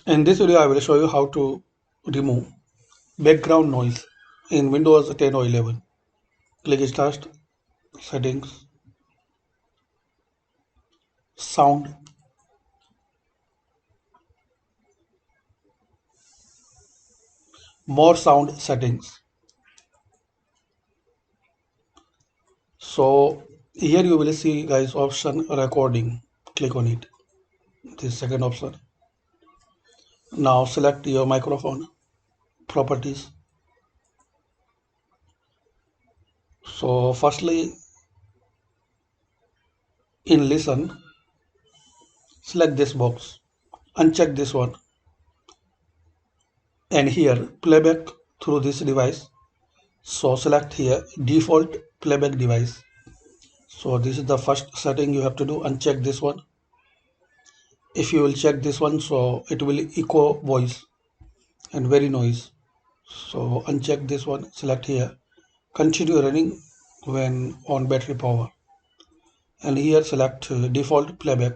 In this video, I will show you how to remove background noise in Windows 10 or 11. Click Start, Settings, Sound, More Sound Settings. So here you will see guys option recording. Click on it. This second option. Now select your microphone properties. So firstly in listen, select this box. Uncheck this one. And here playback through this device. So select here default playback device. So this is the first setting you have to do. Uncheck this one. If you will check this one, so it will echo voice and very noise. So uncheck this one, select here, continue running when on battery power. And here select default playback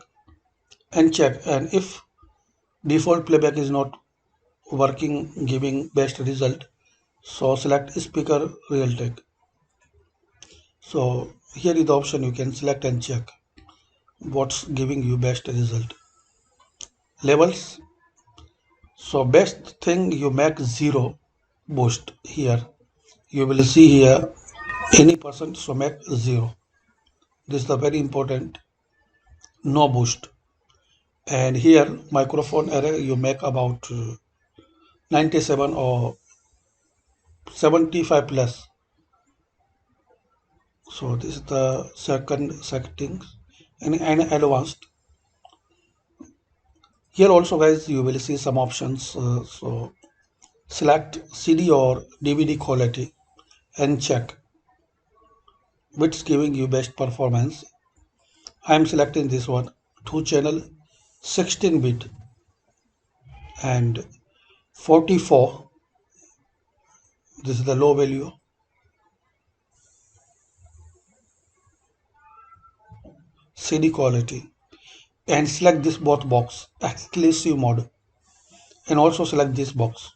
and check. And if default playback is not working, giving best result, so select speaker Realtek. So here is the option you can select and check what's giving you best result. Levels. So best thing you make 0 boost here. You will see here any percent, so make 0. This is the very important, no boost. And here microphone array you make about 97 or 75 plus. So this is the second settings and advanced. Here also guys you will see some options. So select CD or DVD quality and check which giving you best performance. I am selecting this one, 2 channel 16-bit and 44. This is the low value. CD quality and select this both box exclusive mode and also select this box.